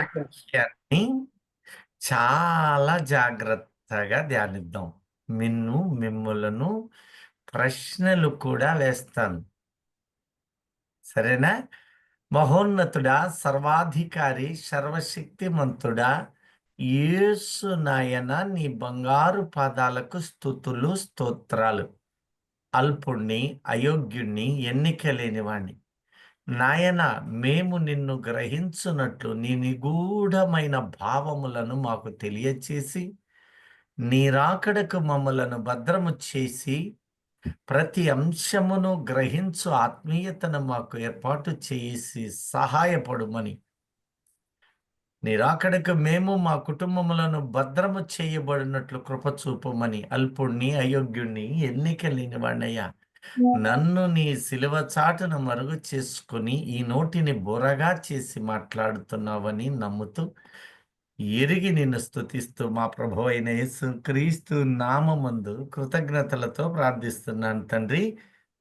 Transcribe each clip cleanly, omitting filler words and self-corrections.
వాక్యాన్ని చాలా జాగ్రత్తగా ధ్యానిద్దాం. మిమ్ములను ప్రశ్నలు కూడా వేస్తాను. సరేనా? మహోన్నతుడా, సర్వాధికారి, సర్వశక్తిమంతుడా, యేసు నాయన, నీ బంగారు పాదాలకు స్తుతులు, స్తోత్రాలు. అల్పుణ్ణి, అయోగ్యుణ్ణి, ఎన్నిక లేనివాణ్ణి నాయన, మేము నిన్ను గ్రహించున్నట్లు నీ నిగూఢమైన భావములను మాకు తెలియచేసి, నీ రాకడకు మమ్మలను భద్రము చేసి, ప్రతి అంశమును గ్రహించు ఆత్మీయతను మాకు ఏర్పాటు చేసి సహాయపడుమని, నీ రాకడకు మేము మా కుటుంబములను భద్రము చేయబడినట్లు కృప చూపమని, అల్పుణ్ణి, అయోగ్యుణ్ణి, ఎన్నిక లేనివాణ్ణయ్యా, నన్ను నీ సిలువ చాటును మరుగు చేసుకుని ఈ నోటిని బుర్రగా చేసి మాట్లాడుతున్నావని నమ్ముతూ, ఎరిగి నిన్ను స్తుతిస్తూ, మా ప్రభు అయిన యేసు క్రీస్తు నామమందు కృతజ్ఞతలతో ప్రార్థిస్తున్నాను తండ్రి.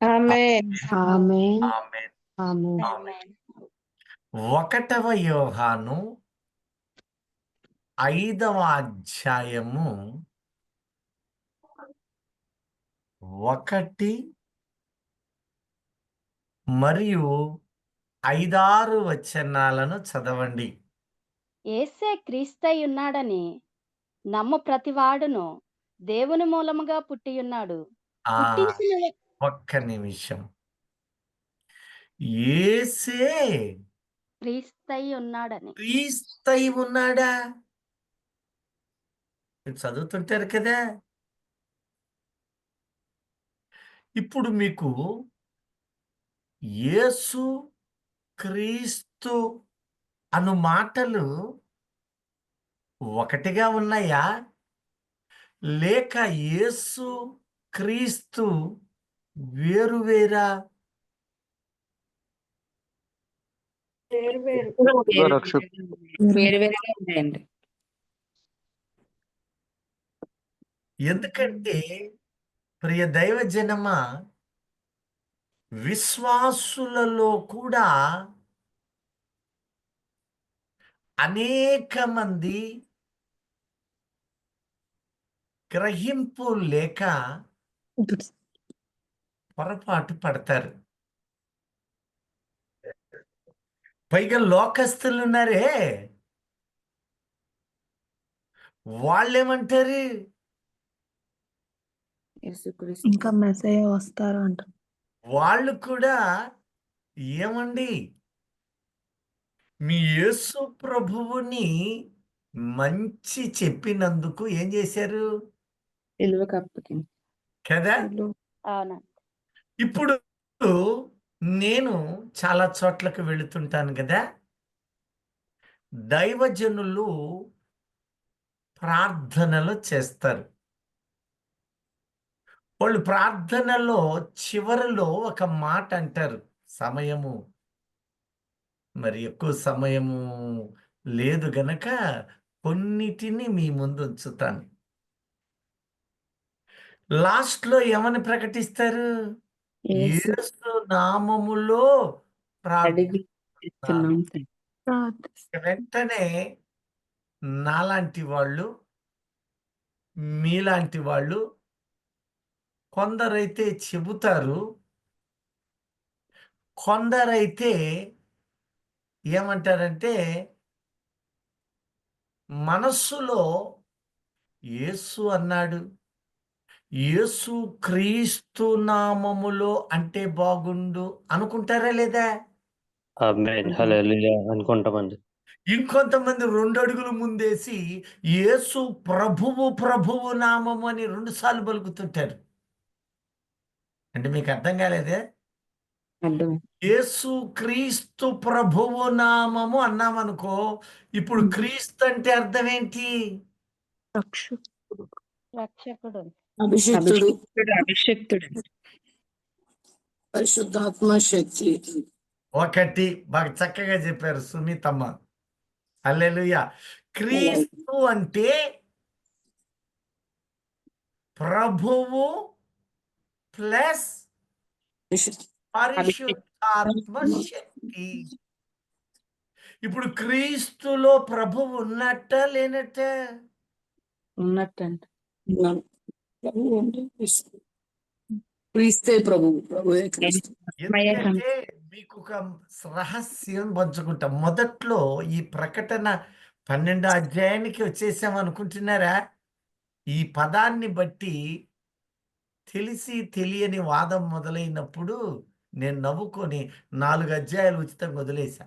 ఆమేన్. ఆమేన్. ఆమేన్. ఆమేన్. ఆమేన్. 1వ యోహాను 5వ అధ్యాయము 1 మరియు 5-6 వచనాలను చదవండి. యేసే క్రీస్తై ఉన్నాడని నమ్ము ప్రతివాడును దేవుని మూలముగా పుట్టియున్నాడు. ఆ పుట్టించిన ఒక్క నిమిషం. యేసే క్రీస్తై ఉన్నాడని. క్రీస్తై ఉన్నాడా? మీరు చదువుతుంటారు కదా. ఇప్పుడు మీకు యేసు క్రీస్తు అను మాటలు ఒకటిగా ఉన్నాయా, లేక యేసు క్రీస్తు వేరువేరా? వేరువేరుగా ఉన్నాయండి. ఎందుకంటే ప్రియ దైవజనమా, విశ్వాసులలో కూడా అనేక మంది గ్రహింపు లేక పొరపాటు పడతారు. పైగా లోకస్తులు ఉన్నారే, వాళ్ళేమంటారు? ఇంకా మెసేజ్ వస్తారు అంట. వాళ్ళు కూడా ఏమండి, మీ యేసు ప్రభువుని మంచి చెప్పినందుకు ఏం చేశారు విలువ కప్పకి కదా? అవునా? ఇప్పుడు నేను చాలా చోట్లకు వెళుతుంటాను కదా. దైవజనులు ప్రార్థనలు చేస్తారు. వాళ్ళు ప్రార్థనలో చివరిలో ఒక మాట అంటారు. సమయము మరి ఎక్కువ సమయము లేదు గనక కొన్నిటిని మీ ముందు ఉంచుతాను. లాస్ట్లో ఏమని ప్రకటిస్తారు? యేసు నామములో అడిగి ఇస్తున్నాం. వెంటనే నాలాంటి వాళ్ళు, మీలాంటి వాళ్ళు కొందరైతే చెబుతారు, కొందరైతే ఏమంటారంటే మనస్సులో యేసు అన్నాడు, యేసు క్రీస్తు నామములో అంటే బాగుండు అనుకుంటారా లేదా? ఆమేన్. హల్లెలూయా అనుకుంటామండి. ఇంకొంతమంది 2 అడుగులు ముందేసి యేసు ప్రభువు నామము అని 2 సార్లు పలుకుతుంటారు. అంటే మీకు అర్థం కాలేదే? అర్థం. యేసు క్రీస్తు ప్రభువు నామము అన్నామనుకో, ఇప్పుడు క్రీస్తు అంటే అర్థం ఏంటి? రక్షకుడు. అభిషిక్తుడు, అభిషిక్తుడు. పరిశుద్ధాత్మ శక్తి. ఒకటి బాగా చక్కగా చెప్పారు సునీతమ్మ. హల్లెలూయా. క్రీస్తు అంటే ప్రభువు ప్లస్ పరిశుద్ధాత్మ శక్తి. ఇప్పుడు క్రీస్తులో ప్రభువు ఉన్నట్ట లేనట్ట? ఉన్నట్టంట. ఉన్నాను. ప్రభువు అంటే క్రీస్తు. క్రీస్తే ప్రభువు, ప్రభువే క్రీస్తు. ఎందుకంటే మీకు ఒక రహస్యం పంచుకుంటాం. మొదట్లో ఈ ప్రకటన 12వ అధ్యాయానికి వచ్చేసాం అనుకుంటున్నారా? ఈ పదాన్ని బట్టి తెలిసి తెలియని వాదం మొదలైనప్పుడు నేను నవ్వుకొని 4 అధ్యాయాలు ఉచితంగా వదిలేశా.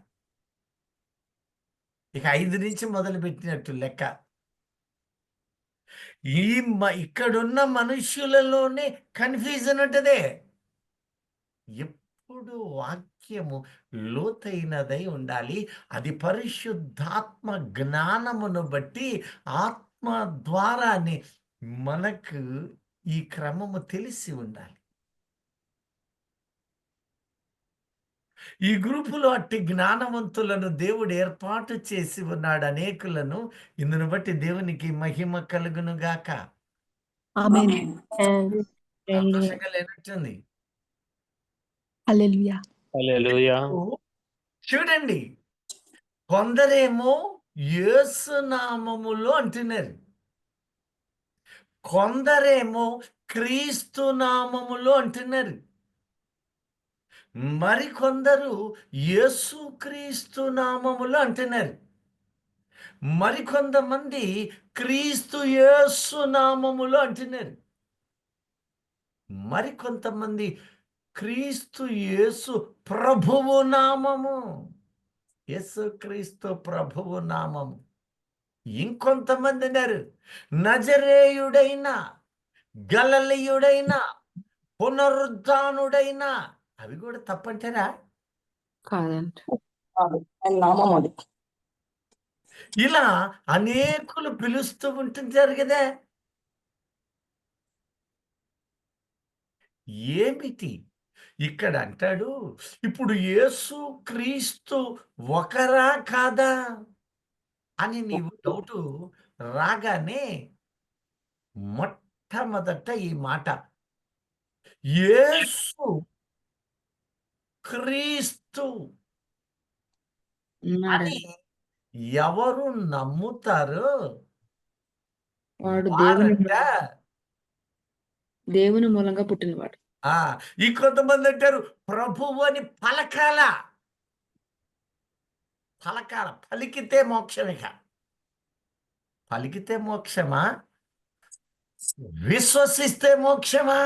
ఇక 5 నుంచి మొదలు పెట్టినట్టు లెక్క. ఇక్కడున్న మనుష్యులలోనే కన్ఫ్యూజన్ ఉంటదే. ఎప్పుడు వాక్యము లోతైనదై ఉండాలి. అది పరిశుద్ధాత్మ జ్ఞానమును బట్టి ఆత్మ ద్వారానే మనకు ఈ క్రమము తెలిసి ఉండాలి. ఈ గ్రూపులో అట్టి జ్ఞానవంతులను దేవుడు ఏర్పాటు చేసి ఉన్నాడు అనేకులను. ఇందును బట్టి దేవునికి మహిమ కలుగును గాక. ఆమేన్. సంతోషంగా లేనట్టుంది. హల్లెలూయా. హల్లెలూయా. చూడండి, కొందరేమో యేసు నామములో అంటున్నారు, కొందరేమో క్రీస్తు నామములో అంటున్నారు, మరికొందరు యేసు క్రీస్తు నామములో అంటున్నారు, మరికొంతమంది క్రీస్తు యేసు నామములో అంటున్నారు, మరికొంతమంది క్రీస్తు యేసు ప్రభువు నామము, యేసు క్రీస్తు ప్రభువు నామము. ఇంకొంతమంది అన్నారు నజరేయుడైన, గలిలయుడైన, పునరుద్ధానుడైన. అవి కూడా తప్పంటారా? కాదంట. ఆయన నామం అది. ఇలా అనేకులు పిలుస్తూ ఉంటుంటారు కదా. ఏమిటి ఇక్కడ అంటాడు, ఇప్పుడు యేసు క్రీస్తు ఒకరా కాదా అని నీవు డౌటు రాగానే మొట్టమొదట ఈ మాట, యేసు క్రీస్తు అని ఉన్నాడంట. ఎవరు నమ్ముతారో వాడు వారంట. దేవుని మూలంగా పుట్టినవాడు. ఇంకొంతమంది అంటారు ప్రభువు అని పలకాల, పలికితే మోక్షమిక. పలికితే మోక్షమా? విశ్వసిస్తే మోక్షమా?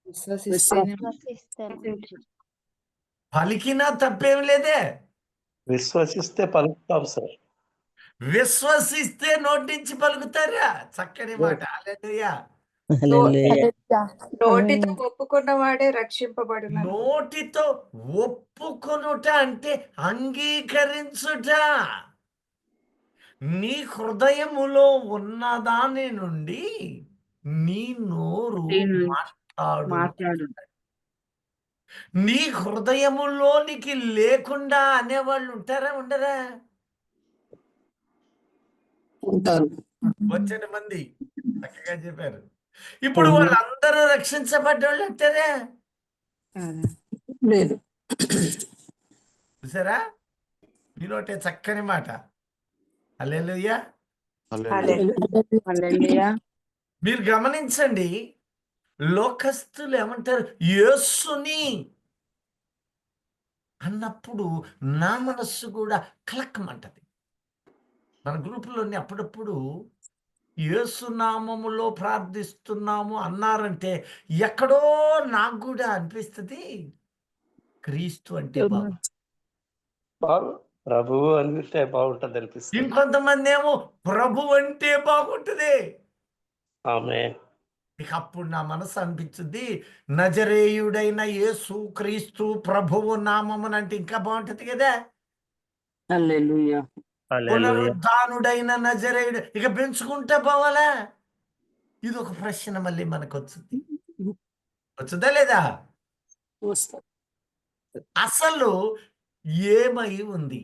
విశ్వసిస్తేనే విశ్వసిస్తే పలికినా తప్పేం లేదే. విశ్వసిస్తే పలుకుతాం సార్. విశ్వసిస్తే నోటి నుంచి పలుకుతారా? చక్కని మాట. హల్లెలూయా. నోటితో ఒప్పుకున్నవాడే రక్షింపబడును. నోటితో ఒప్పుకొనుట అంటే అంగీకరించుట. నీ హృదయములో ఉన్నదాని నుండి నీ నోరు మాట్లాడు. నీ హృదయములోనికి లేకుండా అనేవాళ్ళు ఉంటారా ఉండరా? ఉంటారు. వచ్చిన మంది చక్కగా చెప్పారు. ఇప్పుడు వాళ్ళందరూ రక్షించబడ్డోళ్ళు అంటారా? లేదు. చూసారా, మీలోటే చక్కని మాట. హల్లెలూయా. హల్లెలూయా. మీరు గమనించండి, లోకస్తులు ఏమంటారు, యేసుని అన్నప్పుడు నా మనస్సు కూడా కలక్కమంటది. మన గ్రూపులోని అప్పుడప్పుడు యేసు నామములో ప్రార్థిస్తున్నాము అన్నారంటే ఎక్కడో నాకు కూడా అనిపిస్తుంది క్రీస్తు అంటే ప్రభువు అంటే బాగుంటుంది అనిపిస్తుంది. ఇంకొంతమంది ఏమో ప్రభు అంటే బాగుంటుంది. ఆమేన్. ఇక అప్పుడు నా మనసు అనిపించింది నజరేయుడైన యేసు క్రీస్తు ప్రభువు నామమున అంటే ఇంకా బాగుంటది కదా. హల్లెలూయా. పునరుద్ధానుడైన నజరేయుడు ఇక పెంచుకుంటే పోవాలా? ఇది ఒక ప్రశ్న మళ్ళీ మనకు వచ్చింది. వచ్చుదా లేదా? అసలు ఏమై ఉంది?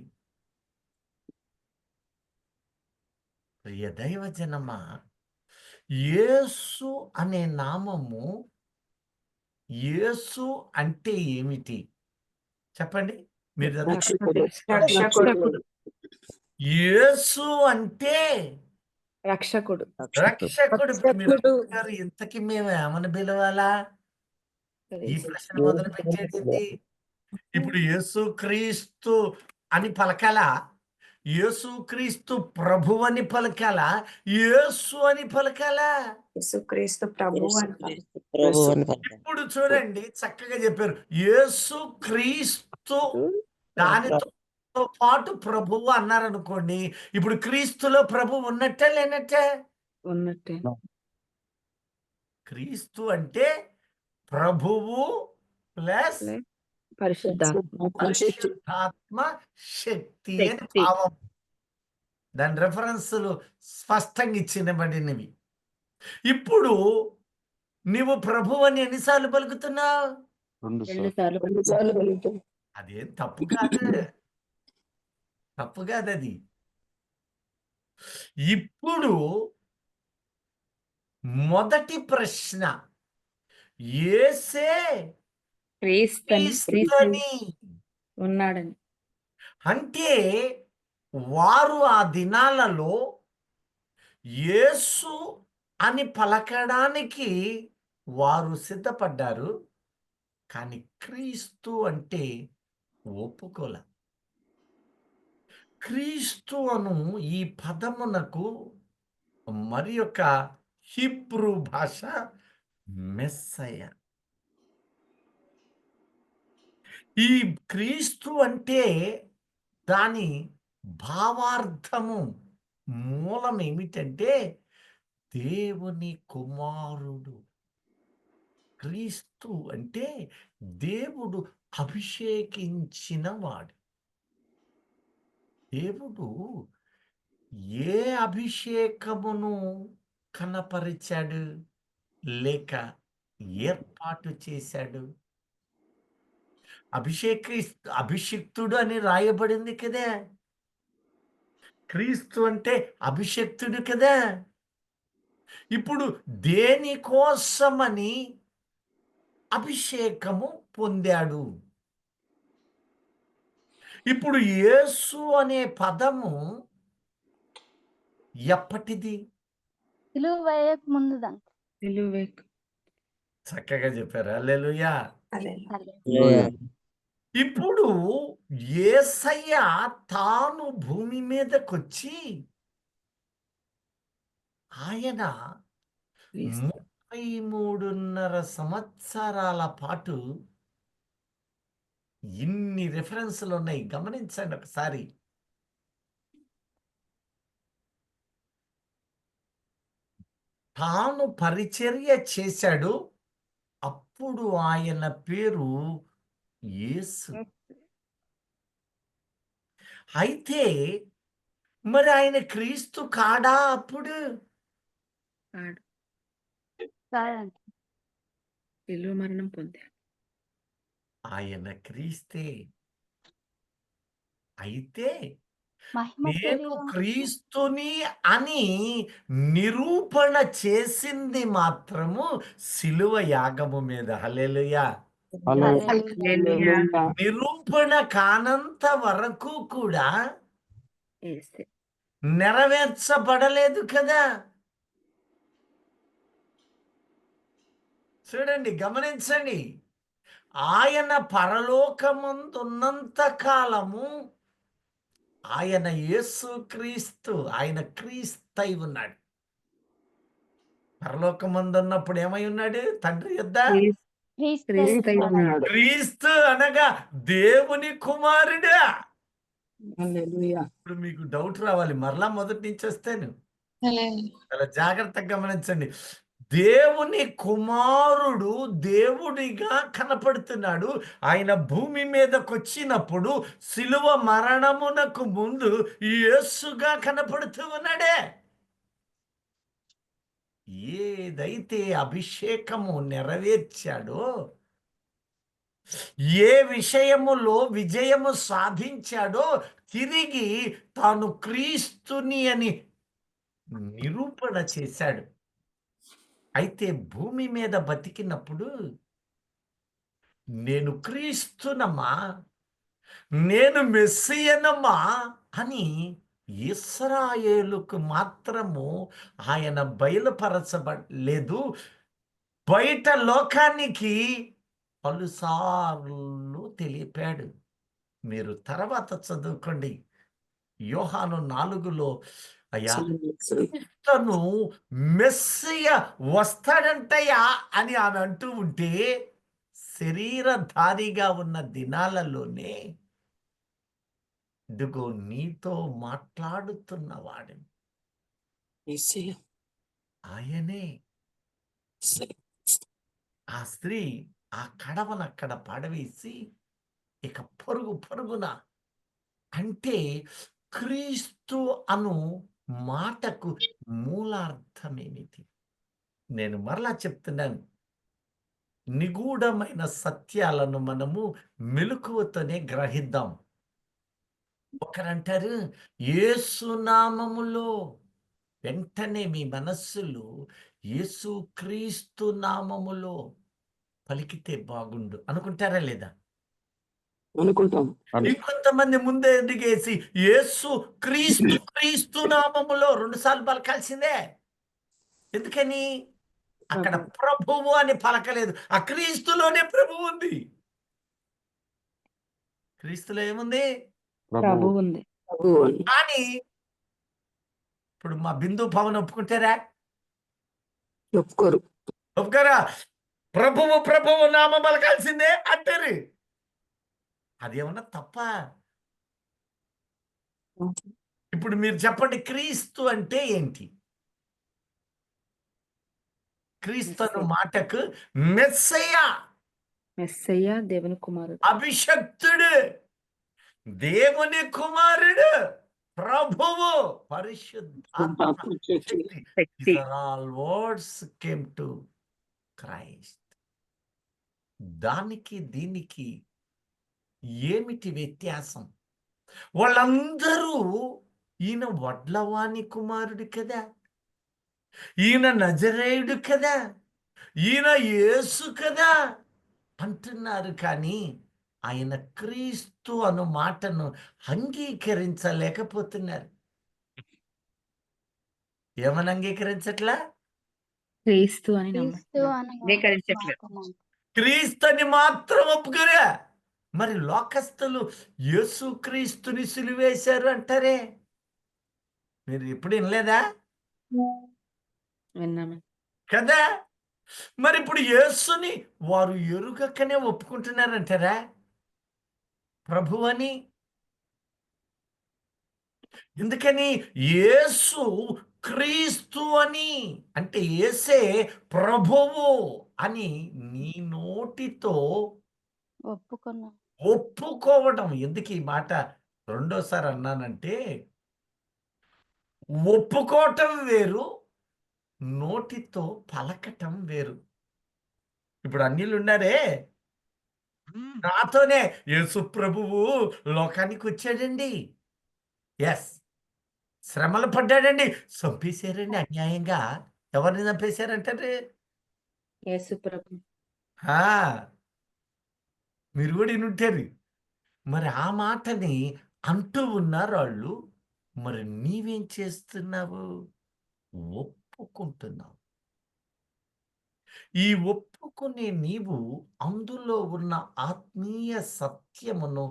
ప్రియ దైవజనమా, యేసు అనే నామము, యేసు అంటే ఏమిటి చెప్పండి. మీరు చదవండి. రక్షకుడు రక్షకుడు యేసు అంటే రక్షకుడు రక్షకుడు. ఇప్పుడు మీరు రక్షకుడు. గారు ఇంతకీ మేము ఏమని పిలవాలా? ఈ ప్రశ్న మొదలు పెట్టేది. ఇప్పుడు యేసు క్రీస్తు అని పలకాలా? యేసు క్రీస్తు ప్రభు అని పలకాలా? యేసు అని పలకాలా? యేసుక్రీస్తు ప్రభు అంటారు. ఇప్పుడు చూడండి, చక్కగా చెప్పారు. యేసు క్రీస్తు దానితో పాటు ప్రభువు అన్నారు అనుకోండి. ఇప్పుడు క్రీస్తులో ప్రభు ఉన్నట్టే లేనట్టే? ఉన్నట్టే. క్రీస్తు అంటే ప్రభువు ప్లస్ పరిశుద్ధాత్మ పరిశుద్ధాత్మ శక్తి అని శక్తి. భావం. దాని రెఫరెన్సులు స్పష్టంగా ఇచ్చినబడినవి. ఇప్పుడు నీవు ప్రభు అని ఎన్నిసార్లు పలుకుతున్నావు? 2 సార్లు అదేం తప్పు కాదు, తప్పు కాదు అది. ఇప్పుడు మొదటి ప్రశ్న, యేసే క్రీస్తుని ఉన్నాడని. అంటే వారు ఆ దినాలలో యేసు అని పలకడానికి వారు సిద్ధపడ్డారు, కానీ క్రీస్తు అంటే ఒప్పుకోల. క్రీస్తు అను ఈ పదమునకు మరి యొక్క హీబ్రూ భాష మెస్సయ. ఈ క్రీస్తు అంటే దాని భావార్థము మూలం ఏమిటంటే దేవుని కుమారుడు. క్రీస్తు అంటే దేవుడు అభిషేకించిన వాడు. దేవుడు ఏ అభిషేకమును కనపరిచాడు లేక ఏర్పాటు చేశాడు? అభిషిక్తుడు అని రాయబడింది కదా. క్రీస్తు అంటే అభిషిక్తుడు కదా. ఇప్పుడు దేనికోసమని అభిషేకము పొందాడు? ఇప్పుడు యేసు అనే పదము ఎప్పటిది? సిలువ వేయక ముందుదంట. చక్కగా చెప్పారు. హల్లెలూయా. హల్లెలూయా. ఇప్పుడు యేసయ్య తాను భూమి మీదకొచ్చి ఆయన 33.5 సంవత్సరాల పాటు ఇన్ని రెఫరెన్స్లు ఉన్నాయి, గమనించండి ఒకసారి. తాను పరిచర్య చేశాడు, అప్పుడు ఆయన పేరు యేసు. అయితే మరి ఆయన క్రీస్తు కాడా? అప్పుడు కాదంట. సిలువ మరణం పొందాడు. ఆయన క్రీస్తే. అయితే మహిమ నేను శరీరం క్రీస్తుని అని నిరూపణ చేసింది మాత్రము సిలువ యాగము మీద. హల్లెలూయా. హల్లెలూయా. నిరూపణ కానంత వరకు కూడా యేసే. నెరవేర్చబడలేదు కదా. చూడండి, గమనించండి. ఆయన పరలోకమందున్నంత కాలము ఆయన యేసుక్రీస్తు, ఆయన క్రీస్తై ఉన్నాడు. పరలోకమందున్నప్పుడు ఏమై ఉన్నాడు? తండ్రి యొద్ద క్రీస్తు ఉన్నాడు. క్రీస్తు అనగా దేవుని కుమారుడా. హల్లెలూయా. ఇప్పుడు మీకు డౌట్ రావాలి, మరలా మొదటి నుంచి వస్తాను. చాలా జాగ్రత్తగా గమనించండి. దేవుని కుమారుడు దేవుడిగా కనపడుతున్నాడు. ఆయన భూమి మీదకి వచ్చినప్పుడు సిలువ మరణమునకు ముందు యేసుగా కనపడుతూ ఉన్నాడే. ఏదైతే అభిషేకము నెరవేర్చాడో, ఏ విషయములో విజయము సాధించాడో, తిరిగి తాను క్రీస్తుని అని నిరూపణ చేశాడు. అయితే భూమి మీద బతికినప్పుడు నేను క్రీస్తునమ్మా, నేను మెస్సియనమ్మా అని ఇశ్రాయేలుకు మాత్రము ఆయన బయలుపరచబడలేదు, బయట లోకానికి పలుసార్లు తెలిపాడు. మీరు తర్వాత చదువుకోండి. యోహాను 4లో అయ్యా తను మెస్సియ వస్తాడంటయ్యా అని ఆమె అంటూ ఉంటే, శరీరధారిగా ఉన్న దినాలలోనే ఇదిగో నీతో మాట్లాడుతున్నవాడు యేసయ్య. ఆయనే. ఆ స్త్రీ ఆ కడవను అక్కడ పడవేసి ఇక పరుగున అంటే క్రీస్తు అను మాటకు మూలార్థమేమిటి? నేను మరలా చెప్తున్నాను, నిగూఢమైన సత్యాలను మనము మెలకువతోనే గ్రహిద్దాం. ఒకరంటారు యేసునామములో, వెంటనే మీ మనస్సులు యేసుక్రీస్తు నామములో పలికితే బాగుండు అనుకుంటారా లేదా? అనుకుంటాం. ఇంకొంతమంది ముందే ఎదిగేసి యేసు క్రీస్తు నామములో 2 సార్లు పలకాల్సిందే. ఎందుకని? అక్కడ ప్రభువు అని పలకలేదు, ఆ క్రీస్తులోనే ప్రభువు ఉంది. క్రీస్తులో ఏముంది? ప్రభు ఉంది. ప్రభువు అని. కానీ ఇప్పుడు మా బిందు పవన్ ఒప్పుకుంటారా? ఒప్పుకోరు. ఒప్పుకోరా? ప్రభువు నామం పలకాల్సిందే అంటారు. అదేమన్నా తప్ప? ఇప్పుడు మీరు చెప్పండి, క్రీస్తు అంటే ఏంటి? క్రీస్తు అను మాటకు మెస్సయ్య, మెస్సయ్య దేవుని కుమారుడు, అభిషక్తుడు, దేవుని కుమారుడు, ప్రభువు, పరిశుద్ధాత్మ శక్తి. These are all words came to Christ. దానికి దీనికి ఏమిటి వ్యత్యాసం? వాళ్ళందరూ ఈయన వడ్లవాణి కుమారుడు కదా, ఈయన నజరేయుడు కదా, ఈయన యేసు కదా అంటున్నారు. కానీ ఆయన క్రీస్తు అను మాటను అంగీకరించలేకపోతున్నారు. ఏమని అంగీకరించట్లా? క్రీస్తు అని క్రీస్తు నమ్మట్లేదు. క్రీస్తుని మాత్రం ఒప్పుకోరా. మరి లోకస్తులు యేసు క్రీస్తుని సిలువేశారు అంటారే, మీరు ఎప్పుడు వినలేదా? విన్నాము కదా. మరి ఇప్పుడు యేసుని వారు ఎరుగకనే ఒప్పుకుంటున్నారంటారా ప్రభు అని? ఎందుకని? యేసు క్రీస్తు అని అంటే యేసే ప్రభువు అని నీ నోటితో ఒప్పుకోవడం. ఎందుకు ఈ మాట రెండోసారి అన్నానంటే, ఒప్పుకోవటం వేరు, నోటితో పలకటం వేరు. ఇప్పుడు అన్యులు ఉన్నారే, నాతోనే యేసు ప్రభువు లోకానికి వచ్చాడండి, ఎస్, శ్రమలు పడ్డాడండి, చంపేశారండి అన్యాయంగా. ఎవరిని చంపేశారంటారు? యేసు ప్రభు. మీరు కూడా వినుంటారు. మరి ఆ మాటని అంటూ ఉన్నారు వాళ్ళు. మరి నీవేం చేస్తున్నావు? ఒప్పుకుంటున్నావు. ఈ ఒప్పుకునే నీవు అందులో ఉన్న ఆత్మీయ సత్యమును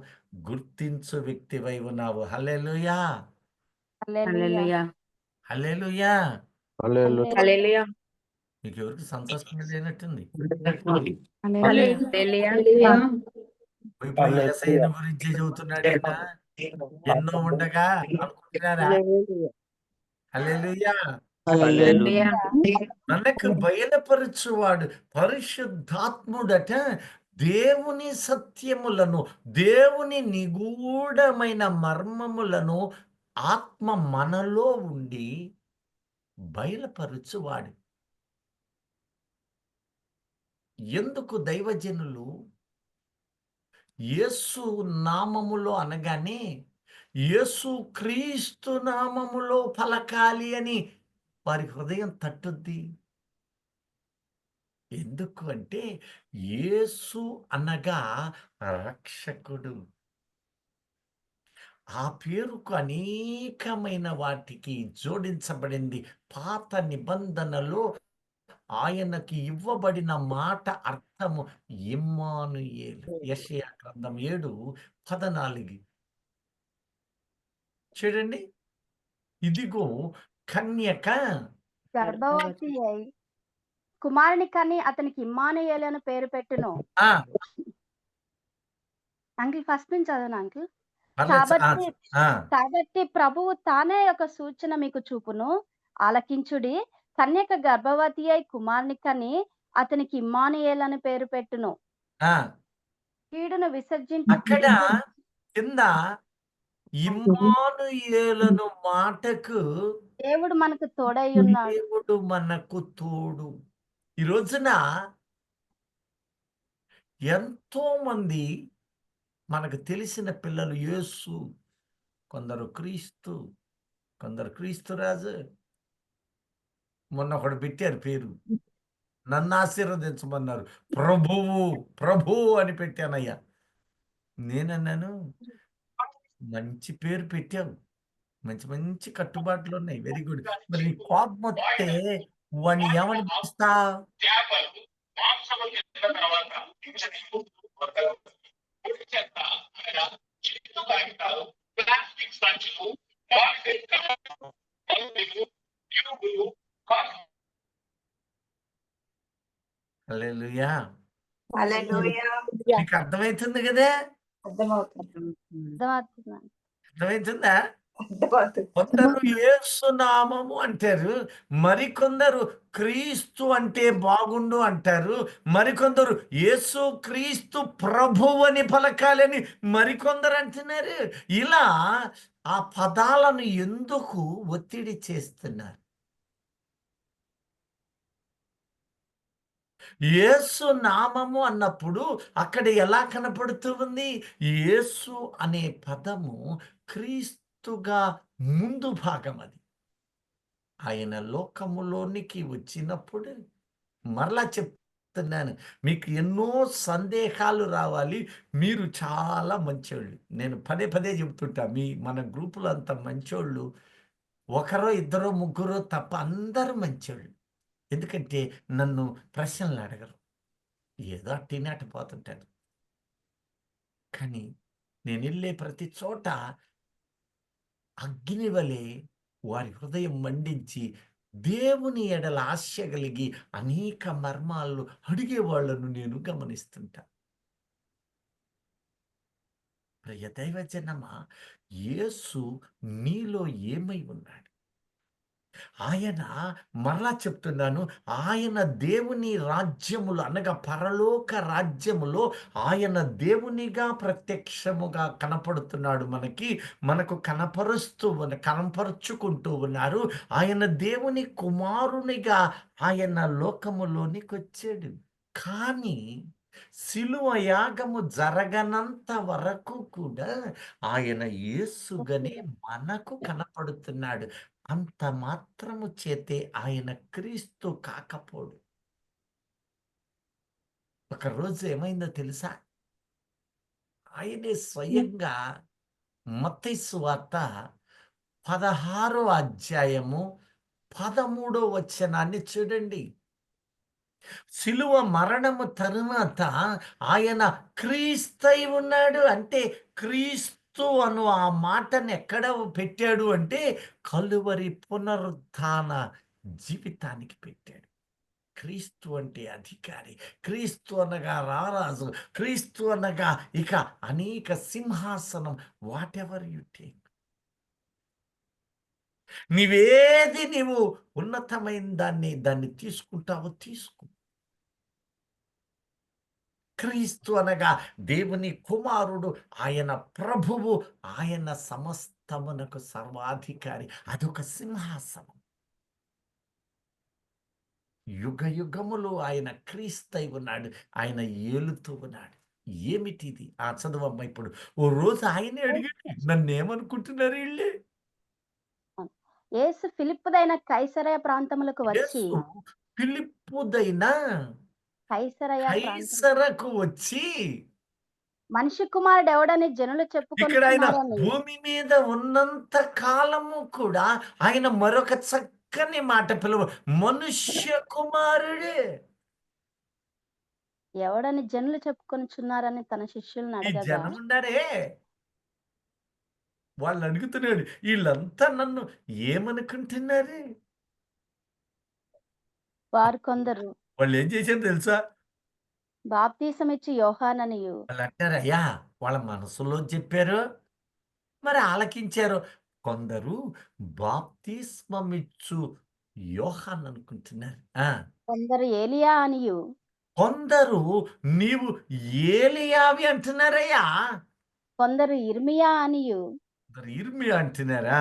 గుర్తించు వ్యక్తివై ఉన్నావు. హల్లెలూయా, హల్లెలూయా, హల్లెలూయా. హల్లెలూయా, మీకు ఎవరికి సంతోషంగా లేనట్టుంది. హల్లెలూయా. ఇప్పుడు యేసయ్యను గురించి చెబుతున్నాడైనా ఎన్నో ఉండగా అనుకుంటున్నారా? హల్లెలూయా. హల్లెలూయా. మనకు బయలుపరచువాడు పరిశుద్ధాత్ముడట. దేవుని సత్యములను, దేవుని నిగూఢమైన మర్మములను ఆత్మ మనలో ఉండి బయలుపరచువాడు. ఎందుకు దైవజనులు యేసు నామములో అనగానే యేసు క్రీస్తు నామములో పలకాలి అని వారి హృదయం తట్టుద్ది? ఎందుకు అంటే యేసు అనగా రక్షకుడు. ఆ పేరుకు అనేకమైన వాటికి జోడించబడింది. పాత నిబంధనలో ఆయనకి ఇవ్వబడిన మాట అర్థము ఇమ్మానుయేలు. యెషయా గ్రంథం 7:14. చూడండి, ఇదిగో కన్యక గర్భవతి అయి కుమారుని కని అతనికి ఇమ్మానుయేలు అని పేరు పెట్టును. ఆ, అంకుల్ ఫస్ట్ నుంచి చదవను అంకుల్. పర్లేదు. ఆ, కాబట్టి ప్రభువు తానే ఒక సూచన మీకు చూపును, ఆలకించుడి. కన్యక గర్భవతి అయి కుమారుని కని అతనికి ఇమ్మానుయేలు అని పేరు పెట్టును. ఆ. కీడును అక్కడ కింద ఇమ్మానుయేలను మాటకు దేవుడు మనకు తోడై ఉన్నాడు. దేవుడు మనకు తోడు. ఈ రోజున ఎంతో మంది మనకు తెలిసిన పిల్లలు యేసు, కొందరు క్రీస్తు, కొందరు క్రీస్తురాజు. మొన్న ఒకడు పెట్టారు పేరు, నన్ను ఆశీర్వదించమన్నారు. ప్రభువు ప్రభువు అని పెట్టానయ్యా. నేనన్నాను, మంచి పేరు పెట్టావు, మంచి మంచి కట్టుబాట్లు ఉన్నాయి, వెరీ గుడ్. మరి నీ కోపం వస్తే వాడిని ఏమని పిలుస్తా? హల్లెలూయా. హల్లెలూయా. నీకు అర్థమవుతుంది కదా? అర్థమవుతుంది. అర్థమవుతుందా? అర్థమవుతుందా? అర్థమవుతుంది. కొందరు యేసు నామము అంటారు, మరికొందరు క్రీస్తు అంటే బాగుండు అంటారు, మరికొందరు యేసు క్రీస్తు ప్రభువు అని పలకాలని మరికొందరు అంటున్నారు. ఇలా ఆ పదాలను ఎందుకు ఒత్తిడి చేస్తున్నారు? యేసు నామము అన్నప్పుడు అక్కడ ఎలా కనపడుతూ ఉంది? యేసు అనే పదము క్రీస్తుగా ముందు భాగం. అది ఆయన లోకములోనికి వచ్చినప్పుడు, మరలా చెప్తున్నాను, మీకు ఎన్నో సందేహాలు రావాలి. మీరు చాలా మంచోళ్ళు. నేను పదే పదే చెప్తుంటా, మన గ్రూపులో అంత మంచోళ్ళు ఒకరో ఇద్దరో ముగ్గురో తప్ప అందరూ మంచోళ్ళు. ఎందుకంటే నన్ను ప్రశ్నలు అడగరు, ఏదో అట్టినాట పోతుంటారు. కానీ నేను వెళ్ళే ప్రతి చోట అగ్ని వలె వారి హృదయం మండించి దేవుని ఎడల ఆశ కలిగి అనేక మర్మాలు అడిగే వాళ్ళను నేను గమనిస్తుంటా. ప్రియ దైవజనమా, యేసు నీలో ఏమై ఉన్నాడు? ఆయన, మరలా చెప్తున్నాను, ఆయన దేవుని రాజ్యములో అనగా పరలోక రాజ్యములో ఆయన దేవునిగా ప్రత్యక్షముగా కనపడుతున్నాడు. మనకు కనపరుచుకుంటూ ఉన్నారు. ఆయన దేవుని కుమారునిగా ఆయన లోకములోనికి వచ్చాడు. కానీ సిలువ యాగము జరగనంత వరకు కూడా ఆయన యేసుగానే మనకు కనపడుతున్నాడు. అంత మాత్రము చేతే ఆయన క్రీస్తు కాకపోడు. ఒకరోజు ఏమైందో తెలుసా? ఆయనే స్వయంగా మత్తయి సువార్త 16వ అధ్యాయము 13వ వచనాన్ని చూడండి. సిలువ మరణము తరువాత ఆయన క్రీస్తై ఉన్నాడు. అంటే క్రీస్తు అను ఆ మాటను ఎక్కడ పెట్టాడు అంటే కలువరి పునరుత్థాన జీవితానికి పెట్టాడు. క్రీస్తు అంటే అధికారి, క్రీస్తు అనగా రారాజు, క్రీస్తు అనగా ఇక అనేక సింహాసనం. వాట్ ఎవర్ యు టేక్, నీవు ఉన్నతమైన దాన్ని తీసుకుంటావో తీసుకో. క్రీస్తు అనగా దేవుని కుమారుడు, ఆయన ప్రభువు, ఆయన సమస్తమునకు సర్వాధికారి. అదొక సింహాసనం. యుగ యుగములు ఆయన క్రీస్తై ఉన్నాడు, ఆయన ఏలుతూ ఉన్నాడు. ఏమిటిది? చదువమ్మ ఇప్పుడు. ఓ రోజు ఆయనే అడిగాడు, నన్ను ఏమనుకుంటున్నారు వీళ్ళే? యేసు ఫిలిప్పుదైన కైసరయ ప్రాంతములకు వచ్చి, ఫిలిప్పుదైన కైసరయ కైసరకు వచ్చి, మనిషి కుమారుడు ఎవడని జనులు ఇక్కడ ఆయన చెప్పుకొనుచున్నారని భూమి మీద ఉన్నంత కాలము కూడా ఆయన మరొక చక్కని మాట పిలువ మనుష్య కుమారుడే. ఎవడని జనులు చెప్పుకొనుచున్నారని తన శిష్యులను ఈ అడగగా జనం ఉన్నారే, వాళ్ళు అడుగుతున్నాడు, వీళ్ళంతా నన్ను ఏమనుకుంటున్నారు? వారు కొందరు వాళ్ళు ఏం చేశారు తెలుసా? బాప్తీసమిచ్చి యోహాననియు వాళ్ళు అంటారు, అయ్యా వాళ్ళ మనసులో చెప్పారు, మరి ఆలకించారు. కొందరు బాప్తిస్మమిచ్చు యోహాన్ అనుకుంటున్నారు. కొందరు ఏలియా అనియు కొందరు నీవు ఏలియావి అంటున్నారయ్యా. కొందరు ఇర్మియా అనియు కొందరు ఇర్మియా అంటున్నారా?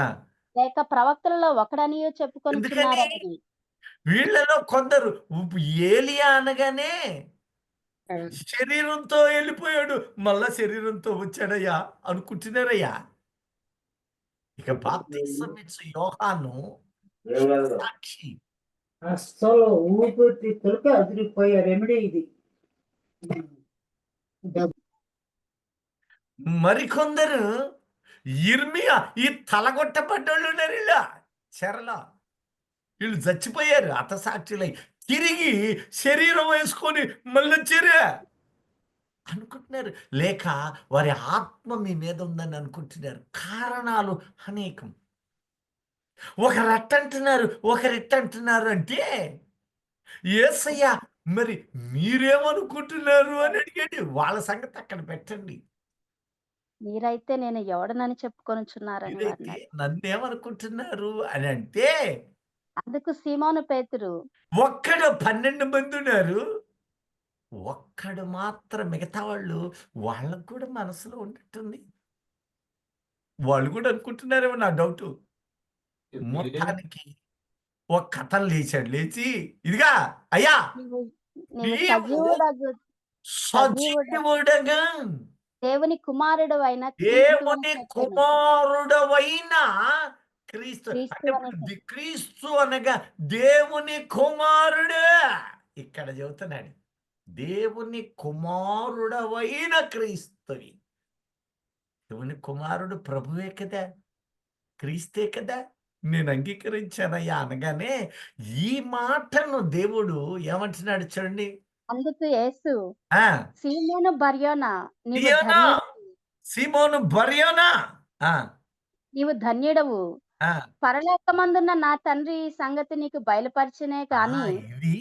లేక ప్రవక్తలలో ఒకడనియు చెప్పుకొనుచున్నారని వీళ్ళలో కొందరు ఏలియా అనగానే శరీరంతో వెళ్ళిపోయాడు, మళ్ళా శరీరంతో వచ్చాడయ్యా అనుకుంటున్నారయ్యా. ఇక బాప్తిస్మమిచ్చు యోహాను సాక్షి. అస్సలు ఊపిరి తొలక అదిరిపోయే రెమెడీ ఇది. మరికొందరు ఇర్మియా, ఈ తలగొట్టబడ్డోళ్ళు ఉన్నారు ఇలా చెరలో, వీళ్ళు చచ్చిపోయారు హతసాక్షులై, తిరిగి శరీరం వేసుకొని మళ్ళీ వచ్చారా అనుకుంటున్నారు. లేక వారి ఆత్మ మీ మీద ఉందని అనుకుంటున్నారు. కారణాలు అనేకం. ఒకరు అట్టంటున్నారు, ఒకరు ఇట్టంటున్నారు. అంటే యేసయ్య మరి మీరేమనుకుంటున్నారు అని అడిగండి. వాళ్ళ సంగతి అక్కడ పెట్టండి. మీరైతే నేను ఎవడనని చెప్పుకొనుచున్నారని మీరైతే అన్నారు. నన్నేమనుకుంటున్నారు అని అంటే, అందుకు సీమోను పేతురు ఒక్కడు 12 మంది ఉన్నారు, ఒక్కడు మాత్రం మిగతా వాళ్ళు, వాళ్ళకు కూడా మనసులో ఉన్నట్టుంది. వాళ్ళు కూడా అనుకుంటున్నారేమో నా డౌట్. మొత్తానికి ఒక కథలు లేచాడు. లేచి, ఇదిగా అయ్యా నీవు నీవు సజీవుడగా సజీవుడగా దేవుని కుమారుడు అయిన దేవుని కుమారుడవైన క్రీస్తు. క్రీస్తు అంటే ఇప్పుడు క్రీస్తు అనగా దేవుని కుమారుడు. ఇక్కడ చెబుతున్నాడు, దేవుని కుమారుడవైన క్రీస్తువి. దేవుని కుమారుడు ప్రభువే కదా, క్రీస్తే కదా. నేను అంగీకరించానయ్యా అనగానే ఈ మాటను దేవుడు ఏమంటున్నాడు చూడండి. అందుకు యేసు ఆ సీమోను బర్యోనా ఇయోనా, సీమోను బర్యోనా, నీవు ధన్యుడవు, ఆ, పరలోకమందున్న నా తండ్రి ఈ సంగతి నీకు బయలుపరిచినే కాని ఇది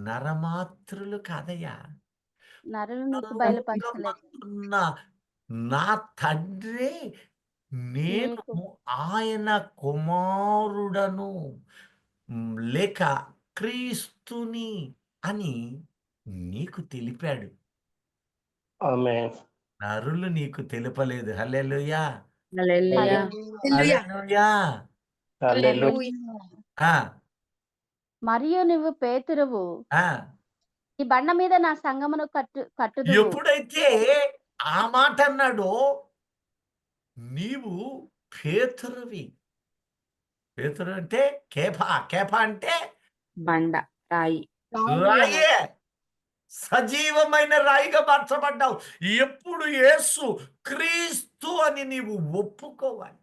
నరమాత్రులు కాదయ్యా, నరులు నీకు బయలుపరచలేదు. పరలోకమందున్న నా తండ్రి నేను నీకు ఆయన కుమారుడను లేక క్రీస్తుని అని నీకు తెలిపాడు. ఆమేన్. నరులు నీకు తెలుపలేదు. హల్లెలూయా, హల్లెలూయా. హల్లెలూయా. హల్లెలూయా. ఆ, మరియు నువ్వు పేతురువు, ఆ. ఈ బండ మీద నా సంగమును కట్టుదువు. ఎప్పుడైతే ఆ మాట అన్నాడో, నీవు పేతురువి. పేతురు అంటే కేఫా, కేఫా అంటే బండ రాయి. రాయే, సజీవమైన రాయిగా మార్చబడ్డావు. ఎప్పుడు యేసు క్రీస్తు అని నీవు ఒప్పుకోవాలి,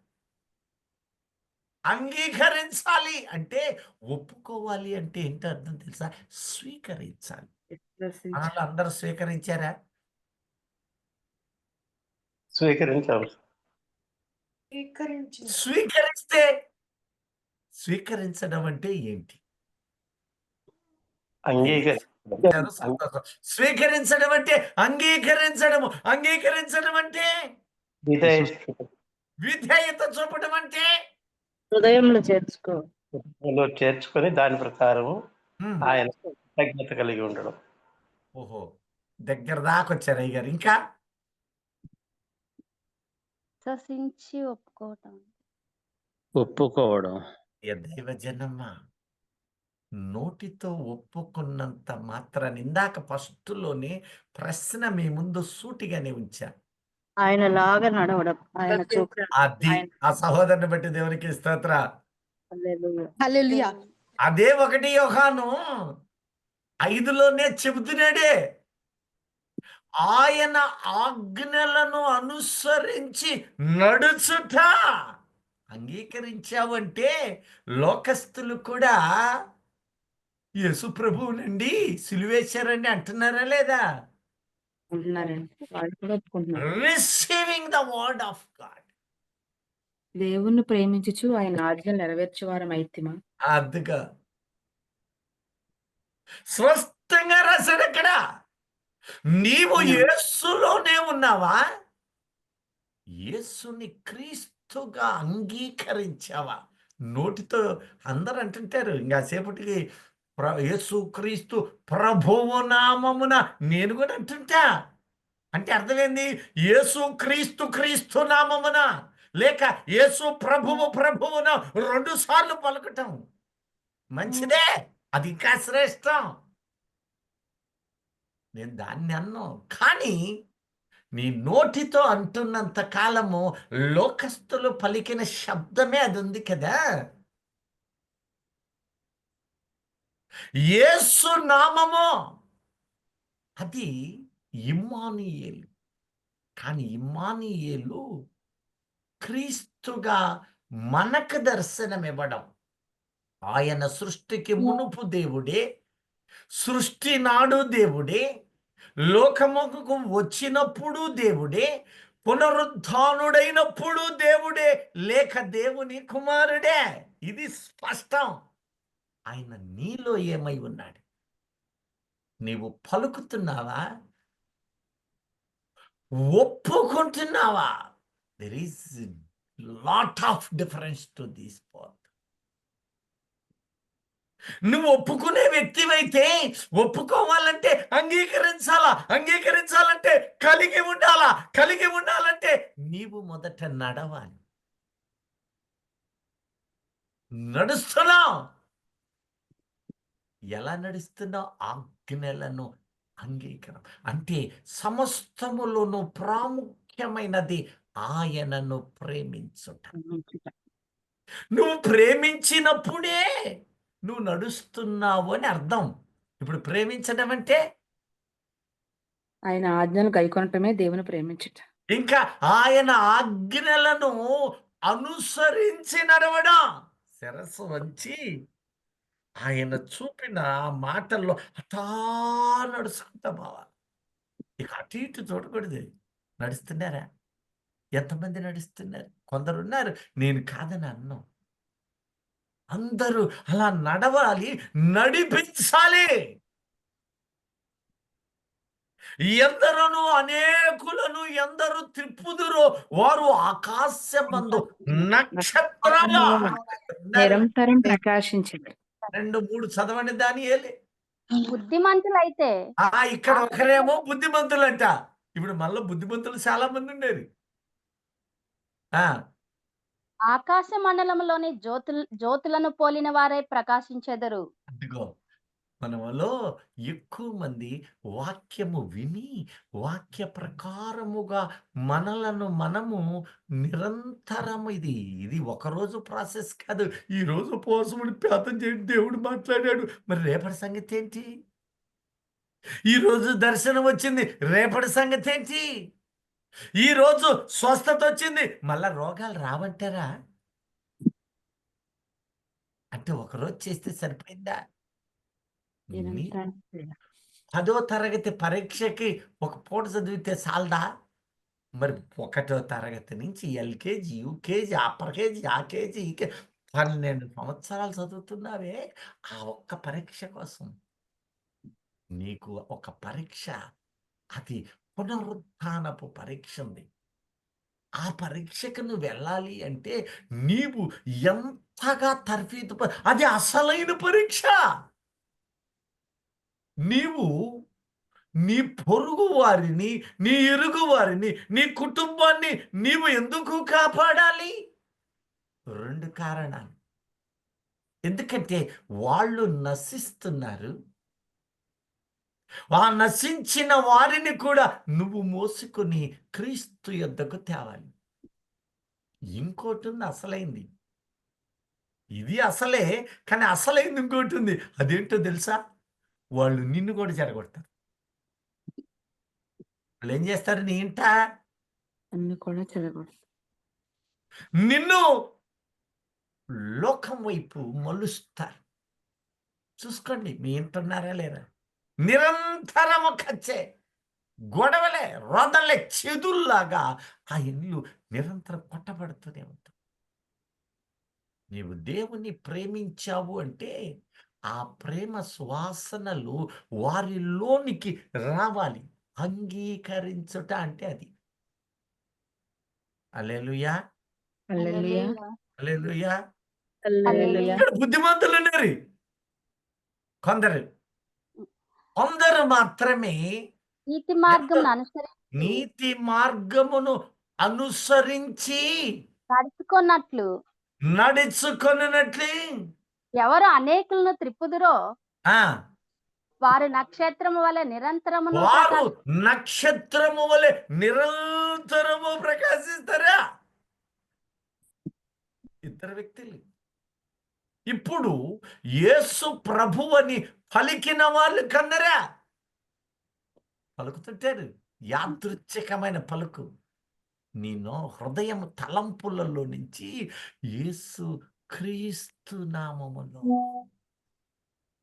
అంగీకరించాలి. అంటే ఒప్పుకోవాలి అంటే ఏంటో అర్థం తెలుసా? స్వీకరించాలి. మనల్ని అందరూ స్వీకరించారా? స్వీకరించాం. స్వీకరిస్తే, స్వీకరించడం అంటే ఏంటి? సంతోషం. స్వీకరించడం అంటే అంగీకరించడము. అంగీకరించడం అంటే విధేయత చూపడం. అంటే హృదయంలో చేర్చుకో, చేర్చుకొని దాని ప్రకారం ఆయన కృతజ్ఞత కలిగి ఉండడం. ఓహో, దగ్గర దాకా వచ్చారు అయ్య గారు. ఇంకా విశ్వసించి ఒప్పుకోవడం. దైవజనమ్మ, నోటితో ఒప్పుకున్నంత మాత్రాన్ని ఇందాక ఫస్ట్లోనే ప్రశ్న మీ ముందు సూటిగానే ఉంచా. ఆయన లాగా నడవడం, ఆయన చూపు. అది ఆ సహోదరుని బట్టి దేవునికి స్తోత్ర. హల్లెలూయా. అదే 1 యోహాను 5లోనే చెబుతున్నాడే, ఆయన ఆజ్ఞలను అనుసరించి నడుచుట అంగీకరించావంటే లోకస్తులు కూడా యేసు ప్రభువునండి సిలువేశారండి అంటున్నారా లేదా? ఉంటున్నారండి, వాళ్ళు కూడా ఒప్పుకుంటున్నారు. Receiving the word of God. దేవుణ్ణి ప్రేమించుచు ఆయన ఆజ్ఞలు నెరవేర్చేవారం అయితిమా. అదిగా స్పష్టంగా రాశాడు అక్కడ. నీవు యేసులోనే ఉన్నావా? యేసుని క్రీస్తుగా అంగీకరించావా? నోటితో అందరు అంటుంటారు ఇంకా సేపటికి యేసు క్రీస్తు ప్రభువు నామమున, నేను కూడా అంటుంటా. అంటే అర్థమైంది, యేసు క్రీస్తు క్రీస్తు నామమున, లేక యేసు ప్రభువు ప్రభువున 2 సార్లు పలకటం మంచిదే, అది ఇంకా శ్రేష్టం. నేను దాన్ని అన్నాను. కానీ నీ నోటితో అంటున్నంత కాలము లోకస్తులు పలికిన శబ్దమే అది ఉంది కదా. యేసు నామము అది ఇమ్మానుయేలు. కానీ ఇమ్మానుయేలు క్రీస్తుగా మనకు దర్శనం ఇవ్వడం. ఆయన సృష్టికి మునుపు దేవుడే, సృష్టి నాడు దేవుడే, లోకముకు వచ్చినప్పుడు దేవుడే, పునరుద్ధానుడైనప్పుడు దేవుడే, లేక దేవుని కుమారుడే. ఇది స్పష్టం. ఆయన నీలో ఏమై ఉన్నాడు? నీవు పలుకుతున్నావా? ఒప్పుకుంటున్నావా? There is lot of difference to this part. నువ్వు ఒప్పుకునే వ్యక్తివైతే, ఒప్పుకోవాలంటే అంగీకరించాలంటే కలిగి ఉండాలంటే నీవు మొదట నడవాలి. నడుస్తున్నావు. ఎలా నడుస్తున్నావు? ఆజ్ఞలను అంగీకారం అంటే సమస్తములోనూ ప్రాముఖ్యమైనది ఆయనను ప్రేమించుట. నువ్వు ప్రేమించినప్పుడే నువ్వు నడుస్తున్నావు అని అర్థం. ఇప్పుడు ప్రేమించడం అంటే ఆయన ఆజ్ఞలు గైకొనటమే దేవుని ప్రేమించుట. ఇంకా ఆయన ఆజ్ఞలను అనుసరించి నడవడం. శిరస్సు వంచి ఆయన చూపిన మాటల్లో అటా నడుచుకుంటా పోవాలి. ఇక అటు ఇటు చూడకూడదు. నడుస్తున్నారా? ఎంతమంది నడుస్తున్నారు? కొందరు ఉన్నారు, నేను కాదని అన్నాం. అందరూ అలా నడవాలి, నడిపించాలి. ఎందరను అనేకులను ఎందరు త్రిప్పుదురో వారు ఆకాశమందు నక్షత్రాల నిరంతరం ప్రకాశించండి. 2-3 చదవండి దానియేలు. బుద్ధిమంతులైతే ఇక్కడ ఒకరేమో బుద్ధిమంతులంట. ఇప్పుడు మళ్ళీ బుద్ధిమంతులు చాలా మంది ఉండేది. ఆకాశ మండలంలోని జ్యోతులను పోలిన వారై ప్రకాశించెదరు. అదిగో మనలో ఎక్కువ మంది వాక్యము విని వాక్య ప్రకారముగా మనలను మనము నిరంతరం ఇది ఒకరోజు ప్రాసెస్ కాదు. ఈ రోజు ఉపవాసముని ప్రార్థన చేయండి, దేవుడు మాట్లాడాడు, మరి రేపటి సంగతి ఏంటి? ఈ రోజు దర్శనం వచ్చింది, రేపటి సంగతి ఏంటి? ఈ రోజు స్వస్థత వచ్చింది, మళ్ళా రోగాలు రావంటారా? అంటే ఒకరోజు చేస్తే సరిపోయిందా? 10వ తరగతి పరీక్షకి ఒక పూట చదివితే చాలదా? మరి 1వ తరగతి నుంచి ఎల్కేజీ, యూకేజీ, అప్పర్ కేజీ, ఆ కేజీ, 12 సంవత్సరాలు చదువుతున్నావే ఆ ఒక్క పరీక్ష కోసం. నీకు ఒక పరీక్ష, అది పునరుత్థానపు పరీక్ష ఉంది. ఆ పరీక్షకు నువ్వు వెళ్ళాలి అంటే నీవు ఎంతగా తర్ఫీదు, అది అసలైన పరీక్ష. నీవు నీ పొరుగు వారిని, నీ ఇరుగు వారిని, నీ కుటుంబాన్ని నీవు ఎందుకు కాపాడాలి? 2 కారణాలు. ఎందుకంటే వాళ్ళు నశిస్తున్నారు. ఆ నశించిన వారిని కూడా నువ్వు మోసుకొని క్రీస్తు యొద్దకు తేవాలి. ఇంకోటి ఉంది, అసలైంది. ఇది అసలే, కానీ అసలైంది ఇంకోటి ఉంది. అదేంటో తెలుసా? వాళ్ళు నిన్ను కూడా చెడగొడతారు. వాళ్ళు ఏం చేస్తారు నీ ఇంట? అన్ని కూడా చెడగొడతారు. నిన్ను లోకం వైపు మలుస్తారు. చూసుకోండి మీ ఇంటున్నారా లేరా? నిరంతరము కచ్చే గొడవలే, రోదలే, చెదుల్లాగా ఆ ఇల్లు నిరంతరం కొట్టబడుతూనే ఉంటుంది. నీవు దేవుని ప్రేమించావు అంటే ఆ ప్రేమ సువాసనలు వారిలోనికి రావాలి. అంగీకరించుట అంటే అది. హల్లెలూయా, హల్లెలూయా, హల్లెలూయా. హల్లెలూయా. ఇక్కడ బుద్ధిమంతులు ఉన్నారు కొందరు. కొందరు మాత్రమే నీతి మార్గం అనుసరించి నీతి మార్గమును అనుసరించి నడుచుకున్నట్లు నడుచుకొనున్నట్లు ఎవరు అనేకులను త్రిప్పుదురో ఆ వారు నక్షత్రము వలె నిరంతరమును వారు నక్షత్రము వలె నిరంతరము ప్రకాశిస్తారా? ఇద్దరు వ్యక్తులు. ఇప్పుడు యేసు ప్రభు అని పలికిన వాళ్ళు కన్నరా? పలుకుతుంటారు. యాదృచ్ఛికమైన పలుకు. నేను హృదయం తలంపులలో నుంచి యేసు క్రీస్తు నామములో,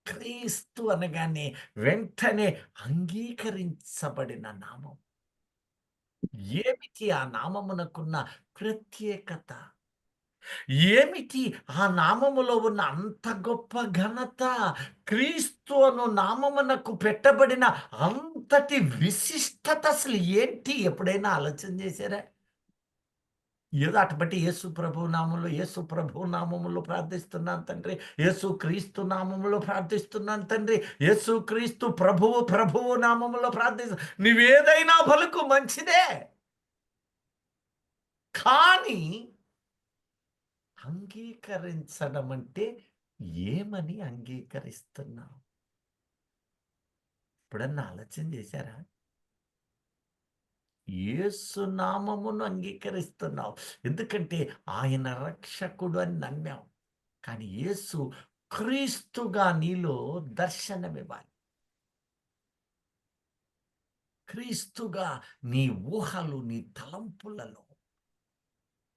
క్రీస్తు అనగానే వెంటనే అంగీకరించబడిన నామం. ఏమిటి ఆ నామమునకున్న ప్రత్యేకత? ఏమిటి ఆ నామములో ఉన్న అంత గొప్ప ఘనత? క్రీస్తు అను నామమునకు పెట్టబడిన అంతటి విశిష్టత అసలు ఏంటి? ఎప్పుడైనా ఆలోచన చేశారా? ఏదో అటుబట్టి యేసు ప్రభు నామంలో, యేసు ప్రభు నామములో ప్రార్థిస్తున్నాను తండ్రి, యేసు క్రీస్తు నామములో ప్రార్థిస్తున్నాను తండ్రి, యేసు క్రీస్తు ప్రభువు నామములో ప్రార్థిస్తు. నువ్వేదైనా పలుకు మంచిదే, కానీ అంగీకరించడం అంటే ఏమని అంగీకరిస్తున్నావు? ఎప్పుడన్నా ఆలోచన చేశారా? యేసు నామమును అంగీకరిస్తున్నావు ఎందుకంటే ఆయన రక్షకుడు అని నమ్మావు. కానీ యేసు క్రీస్తుగా నీలో దర్శనమివ్వాలి. క్రీస్తుగా నీ ఊహలు, నీ తలంపులలో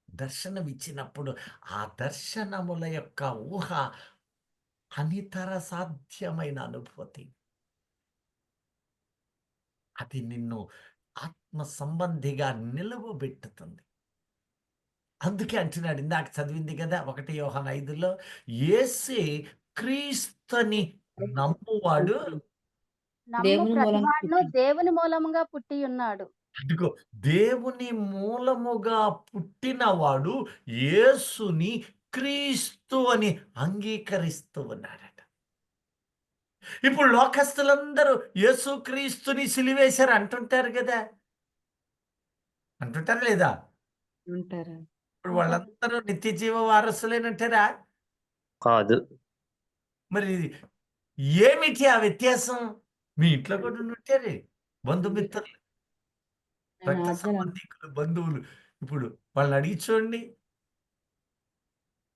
దర్శనమిచ్చినప్పుడు ఆ దర్శనముల యొక్క ఊహ అనితర సాధ్యమైన అనుభూతి. అది నిన్ను ఆత్మ సంబంధిగా నిలువబెట్టుతుంది. అందుకే అంటున్నాడు, ఇందాక చదివింది కదా 1 యోహాను 5లో, యేసే క్రీస్తుని నమ్మువాడు దేవుని మూలంగా ప్రతివాడును దేవుని మూలముగా పుట్టి ఉన్నాడు. అదిగో దేవుని మూలముగా పుట్టినవాడు యేసుని క్రీస్తు అని అంగీకరిస్తూ ఉన్నాడట. ఇప్పుడు లోకస్తులందరూ యేసు క్రీస్తుని సిలివేశారు అంటుంటారు కదా, అంటుంటారు లేదా? ఉంటారా? ఇప్పుడు వాళ్ళందరూ నిత్య జీవ వారసులేనంటారా? కాదు. మరి ఏమిటి ఆ వ్యత్యాసం? మీ ఇంట్లో కూడా ఉంటారు బంధుమిత్రులు, రక్త సంబంధికులు, బంధువులు. ఇప్పుడు వాళ్ళని అడిగి చూడండి,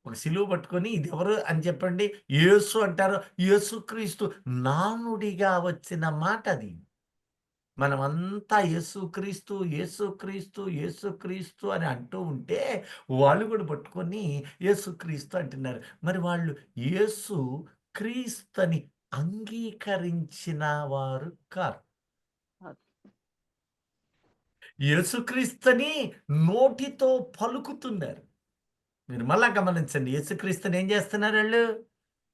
ఒక సిలువ పట్టుకొని ఇది ఎవరు అని చెప్పండి, యేసు అంటారు. యేసు క్రీస్తు నానుడిగా వచ్చిన మాట అది. మనమంతా యేసుక్రీస్తు యేసుక్రీస్తు యేసుక్రీస్తు అని అంటూ ఉంటే వాళ్ళు కూడా పట్టుకొని యేసుక్రీస్తు అంటున్నారు. మరి వాళ్ళు యేసు క్రీస్తుని అంగీకరించిన వారు కారు. యేసుక్రీస్తుని నోటితో పలుకుతున్నారు. మీరు మళ్ళా గమనించండి, యేసుక్రీస్తుని ఏం చేస్తున్నారు వాళ్ళు?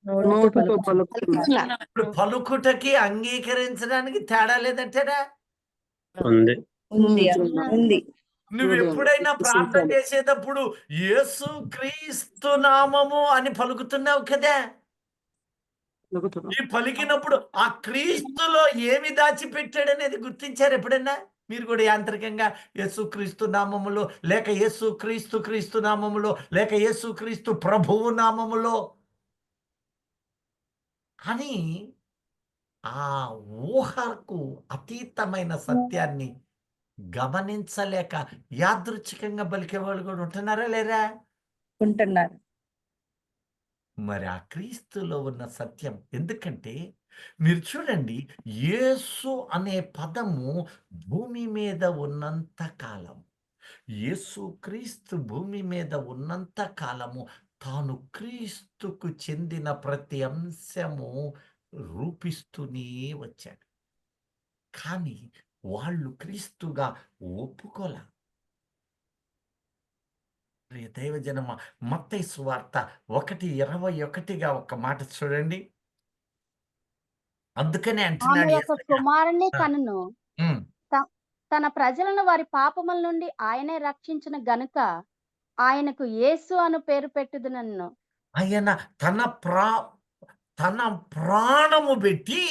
నోటితో పలుకుతున్నారు. ఇప్పుడు పలుకుటకి అంగీకరించడానికి తేడా లేదంటారా? ఉంది. ఉంది. నువ్వు ఎప్పుడైనా ప్రార్థన చేసేటప్పుడు యేసు క్రీస్తు నామము అని పలుకుతున్నావు కదా, ఈ పలికినప్పుడు ఆ క్రీస్తులో ఏమి దాచిపెట్టాడు అనేది గుర్తించారు ఎప్పుడైనా? మీరు కూడా యాంత్రికంగా యేసు క్రీస్తు నామములో, లేక యేసు క్రీస్తు నామములో, లేక యేసు క్రీస్తు ప్రభువు నామములో అని ఆ ఊహకు అతీతమైన సత్యాన్ని గమనించలేక యాదృచ్ఛికంగా పలికే వాళ్ళు కూడా ఉంటున్నారా లేరా? ఉంటున్నారు. మరి ఆ క్రీస్తులో ఉన్న సత్యం ఎందుకంటే మీరు చూడండి, యేసు అనే పదము భూమి మీద ఉన్నంత కాలం, యేసు క్రీస్తు భూమి మీద ఉన్నంత కాలము తాను క్రీస్తుకు చెందిన ప్రతి అంశము రూపిస్తూనే వచ్చాడు. కానీ వాళ్ళు క్రీస్తుగా ఒప్పుకోలా. ప్రియ దైవజనమ, మత్తయి సువార్త 1:21 ఒక మాట చూడండి. అందుకనే ఆమె అంటున్నాడు యొక్క యేసయ్య. కుమారుణ్ణి ఆ, కనును. ఉమ్, తన ప్రజలను వారి పాపముల నుండి ఆయనే రక్షించిన గనుక ఆయనకు యేసు అను పేరు పెట్టుదునన్ను. ఆయన తన ప్రాణము పెట్టి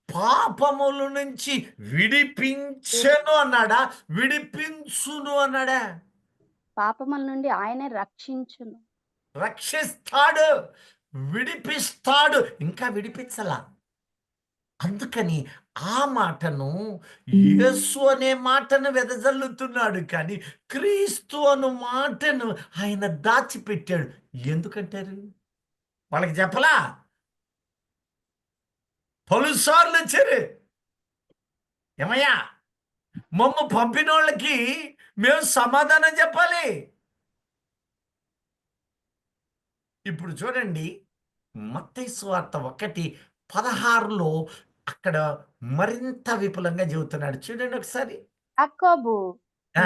పాపముల నుంచి విడిపించెను అన్నాడా, విడిపించును అన్నాడా? పాపముల నుండి ఆయనే రక్షించును. రక్షిస్తాడు, విడిపిస్తాడు, ఇంకా విడిపించలా. అందుకని ఆ మాటను, యేసు అనే మాటను వెదజల్లుతున్నాడు, కానీ క్రీస్తు అను మాటను ఆయన దాచిపెట్టాడు. ఎందుకంటారు? వాళ్ళకి చెప్పలా? పలుసార్లు వచ్చారు, ఏమయ్యా మమ్మ పంపిన వాళ్ళకి మేము సమాధానం చెప్పాలి. ఇప్పుడు చూడండి, మత్తయి సువార్త 1:16 అక్కడ మరింత విపులంగా చెబుతున్నాడు. చూడండి ఒకసారి. యాకోబు ఆ,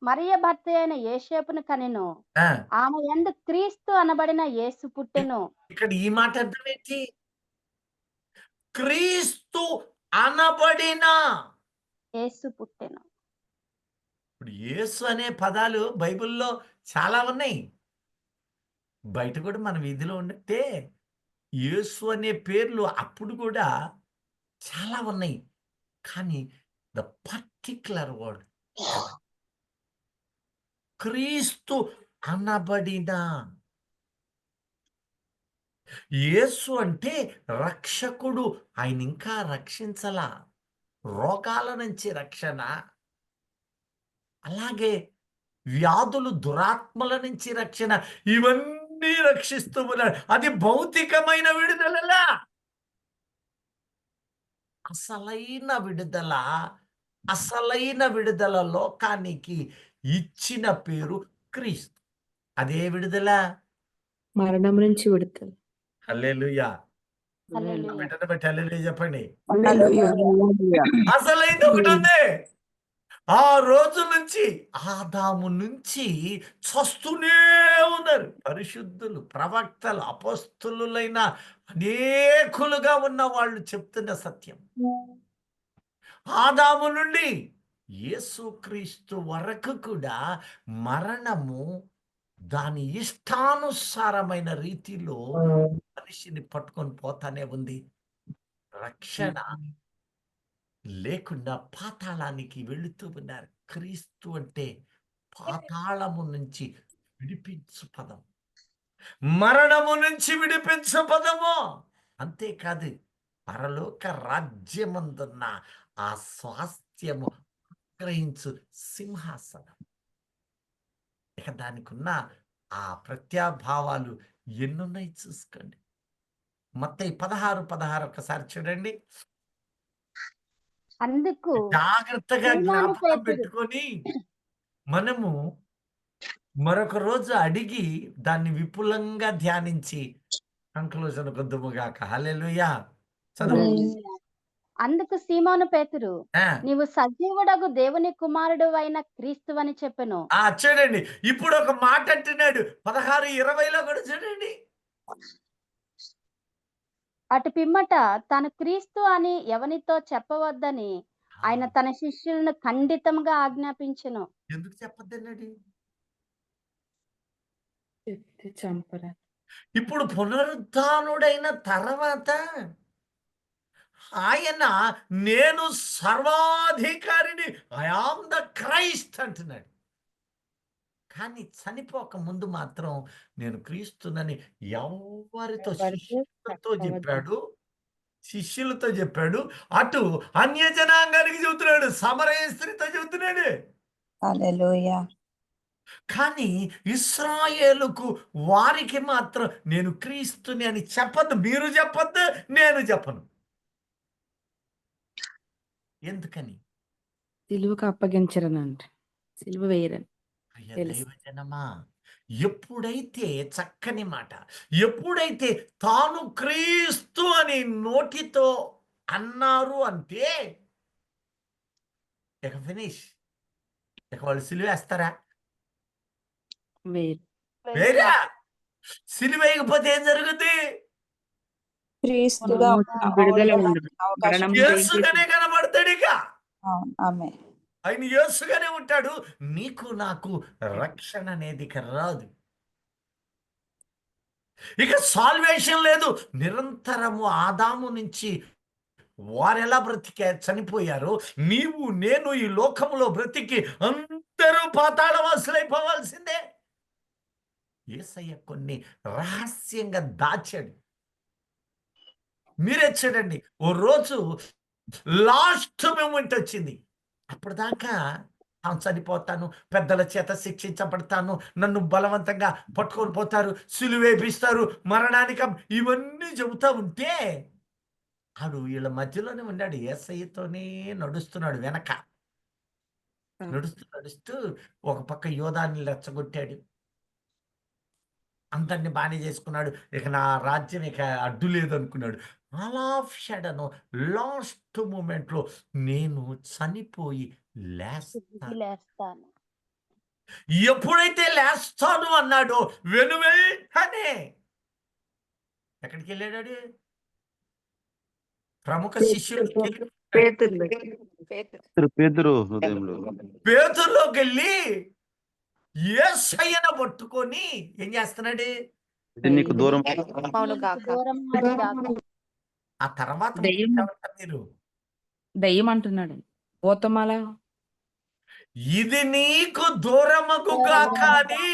మరియ భర్త అయిన యేసేపును కనెను. ఆ, ఆమె యందు క్రీస్తు అనబడిన యేసు పుట్టెను. ఇక్కడ ఈ మాట అర్థం ఏంటి? క్రీస్తు అనబడిన. యేసు పుట్టెను. ఇప్పుడు యేసు అనే పదాలు బైబిల్లో చాలా ఉన్నాయి. బయట కూడా మన వీధిలో ఉన్నట్టే యేసు అనే పేర్లు అప్పుడు కూడా చాలా ఉన్నాయి. కానీ ద పర్టిక్యులర్ వర్డ్ క్రీస్తు అనబడిన. యేసు అంటే రక్షకుడు. ఆయన ఇంకా రక్షించలా. రోగాల నుంచి రక్షణ, అలాగే వ్యాధులు, దురాత్మల నుంచి రక్షణ, ఇవన్నీ రక్షిస్తూ ఉన్నాడు. అది భౌతికమైన విడుదలలా. అసలైన విడుదల లోకానికి ఇచ్చిన పేరు క్రీస్తు. అదే విడుదల. మరణం నుంచి విడుదల. హల్లెలూయా. హల్లెలూయా. పెట్టండి, బట్టి హల్లెలూయా చెప్పండి. హల్లెలూయా. అసలైంది ఒకటి ఉంది. ఆ రోజు నుంచి, ఆదాము నుంచి చస్తూనే ఉన్నారు పరిశుద్ధులు, ప్రవక్తలు, అపొస్తలులైన అనేకులుగా ఉన్న వాళ్ళు చెప్తున్న సత్యం. ఆదాము నుండి యేసుక్రీస్తు వరకు కూడా మరణము దాని ఇష్టానుసారమైన రీతిలో మనిషిని పట్టుకొని పోతానే ఉంది. రక్షణ లేకుండా పాతాళానికి వెళుతూ ఉన్నారు. క్రీస్తు అంటే పాతాళము నుంచి విడిపించు పదం, మరణము నుంచి విడిపించు పదము. అంతేకాదు, పరలోక రాజ్యమందున్న ఆ స్వాస్థ్యము గ్రహించు సింహాసనం. ఇక దానికి ఉన్న ఆ ప్రత్యాభావాలు ఎన్నున్నాయి చూసుకోండి. మత్తయి 16:16 ఒకసారి చూడండి. అందుకు జాగ్రత్తగా సీమోను జ్ఞాపకం పేతురు పెట్టుకొని మనము మరొక రోజు అడిగి దాన్ని విపులంగా ధ్యానించి కంక్లూజన్ కొద్దుముగాక. హల్లెలూయా. చదువు. అందుకు సీమోను పేతురు, ఆ, నీవు సజీవుడగు దేవుని కుమారుడు అయిన క్రీస్తువని చెప్పెను. చూడండి, ఇప్పుడు ఒక మాట అంటున్నాడు 16:20 కూడా చూడండి. అటు పిమ్మట తాను క్రీస్తు అని ఎవనితో చెప్పవద్దని ఆయన తన శిష్యులను ఖండితంగా ఆజ్ఞాపించెను. ఎందుకు చెప్పొద్దన్నాడు? చెప్తే చంపరా. ఇప్పుడు పునరుద్ధానుడైన తర్వాత ఆయన నేను సర్వాధికారిని, ఐ ఆమ్ ద క్రైస్ట్ అంటున్నాడు. కానీ చనిపోక ముందు మాత్రం నేను క్రీస్తునని ఎవరితో? శిష్యులతో చెప్పాడు. అటు అన్యజనాంగానికి చెబుతున్నాడు, సమరయ స్త్రీతో చెబుతున్నాడు. హల్లెలూయా. కానీ ఇశ్రాయేలుకు వారికి మాత్రం నేను క్రీస్తుని అని చెప్పద్దు. మీరు చెప్పద్దు, నేను చెప్పను. ఎందుకని? సిలువకు అప్పగించరనండి. సిలువ వేయరని ప్రియ తెలుసు. దైవజనమా, ఎప్పుడైతే చక్కని మాట, ఎప్పుడైతే తాను క్రీస్తు అని నోటితో అన్నారు అంటే ఇక ఫినిష్. ఇక వాళ్ళు సిలువేస్తారా? వేయరు. వేరా? సిలువేయకపోతే ఏం జరుగుద్ది? క్రీస్తుగా విడుదల ఉండదు. ఉండడానికి అవకాశం మరణం యేసుగానే కనబడతాడు. ఇక ఆమె ఆయన యేసుగానే ఉంటాడు. నీకు నాకు రక్షణ అనేది ఇక రాదు. ఇక సాల్వేషన్ లేదు. నిరంతరము ఆదాము నుంచి వారెలా చనిపోయారో, నీవు నేను ఈ లోకములో బ్రతికి అందరూ పాతాళవాసులైపోవాల్సిందే. యేసయ్య కొన్ని రహస్యంగా దాచాడు. మీరే చూడండి, ఓ రోజు లాస్ట్ మూమెంట్ వచ్చింది. అప్పుడు దాకా తాను చనిపోతాను, పెద్దల చేత శిక్షించబడతాను, నన్ను బలవంతంగా పట్టుకొని పోతారు, సిలువేపిస్తారు, మరణానికి ఇవన్నీ చెబుతా ఉంటే ఆడు వీళ్ళ మధ్యలోనే ఉన్నాడు. యేసయ్యతోనే నడుస్తున్నాడు వెనక. నడుస్తూ ఒక పక్క యోధాన్ని రెచ్చగొట్టాడు. అందరిని బాగానే చేసుకున్నాడు. ఇక నా రాజ్యం ఇక అడ్డు లేదు అనుకున్నాడు. అలా షడను లాస్ట్ మూమెంట్లో నేను చనిపోయి లేస్తాను. లేస్తాను. ఎప్పుడైతే లేస్తాను అన్నాడో వెనువెంటనే ఎక్కడికి వెళ్ళాడు? ప్రముఖ శిష్యుడు పేతురు హృదయంలో పేతురులోకి వెళ్ళి యేసయ్యను పట్టుకొని ఏం చేస్తున్నాడు? నీకు దూరం దూరం అవునుగాక. ఆ తర్వాత దెయ్యం. మీరు దయ్యం అంటున్నాడు. గోతమాల ఇది నీకు దూరమగుగాక అని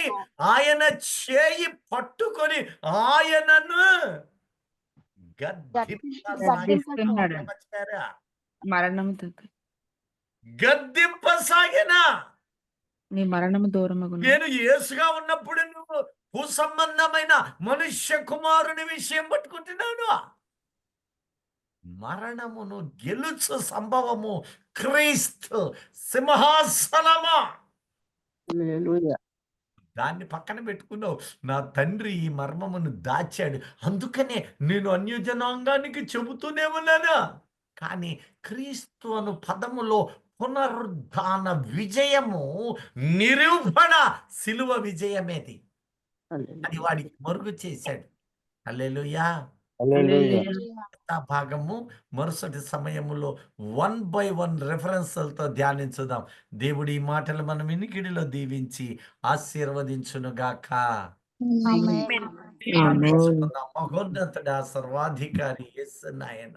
ఆయన చేయి పట్టుకొని ఆయనను గద్దిస్తున్నాడు. మరణము గద్దింపసాగిన. నీ మరణము దూరమగు. నేను యేసుగా ఉన్నప్పుడు నువ్వు భూసంబంధమైన మనుష్య కుమారుని విషయం పట్టుకుంటున్నాను. మరణమును గెలుచు సంభవము క్రీస్తు సింహాసనమా. దాన్ని పక్కన పెట్టుకున్నావు. నా తండ్రి ఈ మర్మమును దాచాడు, అందుకనే నేను అన్యజనాంగానికి చెబుతూనే ఉన్నాను. కానీ క్రీస్తు అను పదములో పునరుద్ధాన విజయము, నిరూపణ, సిలువ విజయమేది. అది వాడికి మరుగు చేశాడు. హల్లెలూయా. భాగము మరుసటి సమయములో 1 by 1 రెఫరెన్స్లతో ధ్యానించుదాం. దేవుడి ఈ మాటలు మనం వినికిడిలో దీవించి ఆశీర్వదించునుగాక. ఆమేన్. మహోన్నతుడా, సర్వాధికారి యేసు నాయన.